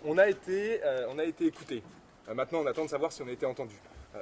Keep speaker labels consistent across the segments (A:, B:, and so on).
A: On a été écoutés. Maintenant, on attend de savoir si on a été entendu.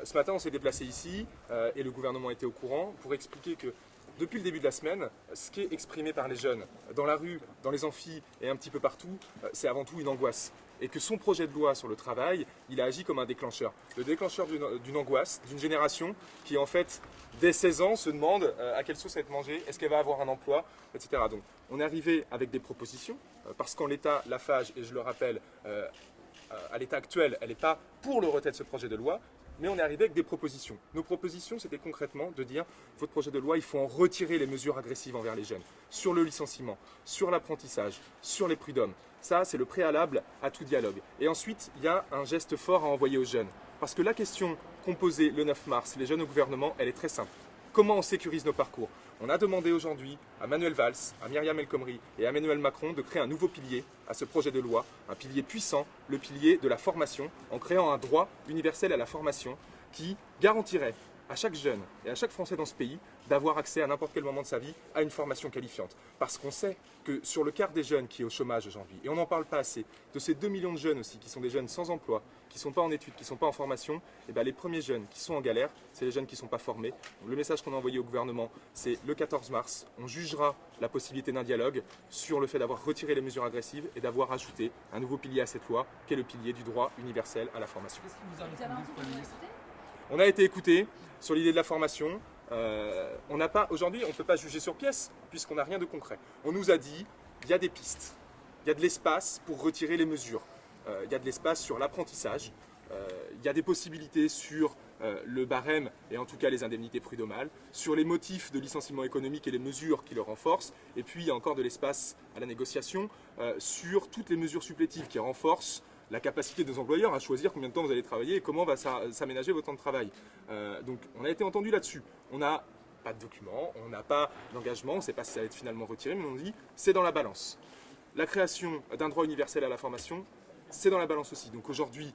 A: Ce matin, on s'est déplacé ici et le gouvernement était au courant pour expliquer que depuis le début de la semaine, ce qui est exprimé par les jeunes dans la rue, dans les amphis et un petit peu partout, c'est avant tout une angoisse. Et que son projet de loi sur le travail, il a agi comme un déclencheur. Le déclencheur d'une angoisse, d'une génération qui, en fait, dès 16 ans, se demande à quelle sauce elle va être mangée, est-ce qu'elle va avoir un emploi, etc. Donc, on est arrivé avec des propositions, parce qu'en l'état, la FAGE, et je le rappelle, à l'état actuel, elle n'est pas pour le retrait de ce projet de loi, mais on est arrivé avec des propositions. Nos propositions, c'était concrètement de dire, votre projet de loi, il faut en retirer les mesures agressives envers les jeunes, sur le licenciement, sur l'apprentissage, sur les prud'hommes. Ça, c'est le préalable à tout dialogue. Et ensuite, il y a un geste fort à envoyer aux jeunes. Parce que la question qu'on posait le 9 mars, les jeunes au gouvernement, elle est très simple. Comment on sécurise nos parcours? On a demandé aujourd'hui à Manuel Valls, à Myriam El Khomri et à Emmanuel Macron de créer un nouveau pilier à ce projet de loi, un pilier puissant, le pilier de la formation, en créant un droit universel à la formation qui garantirait à chaque jeune et à chaque Français dans ce pays d'avoir accès à n'importe quel moment de sa vie à une formation qualifiante. Parce qu'on sait que sur le quart des jeunes qui est au chômage aujourd'hui, et on n'en parle pas assez, de ces 2 millions de jeunes aussi qui sont des jeunes sans emploi, qui ne sont pas en études, qui ne sont pas en formation, et bien les premiers jeunes qui sont en galère, c'est les jeunes qui ne sont pas formés. Donc le message qu'on a envoyé au gouvernement, c'est le 14 mars, on jugera la possibilité d'un dialogue sur le fait d'avoir retiré les mesures agressives et d'avoir ajouté un nouveau pilier à cette loi, qui est le pilier du droit universel à la formation.
B: Qu'est-ce qui vous a répondu, Premier ministre ?
A: On a été écoutés sur l'idée de la formation. Aujourd'hui, on ne peut pas juger sur pièce puisqu'on n'a rien de concret. On nous a dit il y a des pistes, il y a de l'espace pour retirer les mesures, il y a de l'espace sur l'apprentissage, il y a des possibilités sur le barème et en tout cas les indemnités prud'homales, sur les motifs de licenciement économique et les mesures qui le renforcent, et puis il y a encore de l'espace à la négociation sur toutes les mesures supplétives qui renforcent la capacité de nos employeurs à choisir combien de temps vous allez travailler et comment va s'aménager votre temps de travail. Donc on a été entendu là-dessus. On n'a pas de documents, on n'a pas d'engagement, on ne sait pas si ça va être finalement retiré, mais on dit c'est dans la balance. La création d'un droit universel à la formation, c'est dans la balance aussi. Donc aujourd'hui,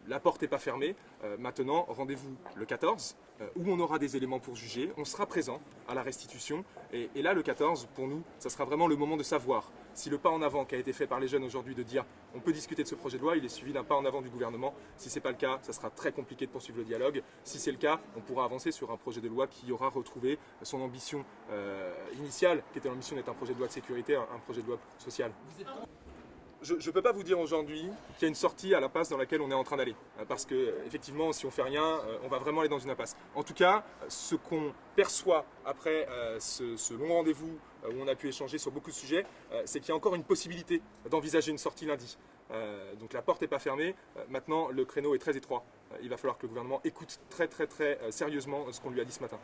A: la porte n'est pas fermée. Maintenant, rendez-vous le 14, où on aura des éléments pour juger. On sera présent à la restitution. Et là, le 14, pour nous, ça sera vraiment le moment de savoir si le pas en avant qui a été fait par les jeunes aujourd'hui de dire on peut discuter de ce projet de loi, il est suivi d'un pas en avant du gouvernement. Si ce n'est pas le cas, ça sera très compliqué de poursuivre le dialogue. Si c'est le cas, on pourra avancer sur un projet de loi qui aura retrouvé son ambition initiale, qui était l'ambition d'être un projet de loi de sécurité, un projet de loi social. Je ne peux pas vous dire aujourd'hui qu'il y a une sortie à l'impasse dans laquelle on est en train d'aller. Parce que, effectivement, si on ne fait rien, on va vraiment aller dans une impasse. En tout cas, ce qu'on perçoit après ce long rendez-vous où on a pu échanger sur beaucoup de sujets, c'est qu'il y a encore une possibilité d'envisager une sortie lundi. Donc la porte n'est pas fermée. Maintenant, le créneau est très étroit. Il va falloir que le gouvernement écoute très sérieusement ce qu'on lui a dit ce matin.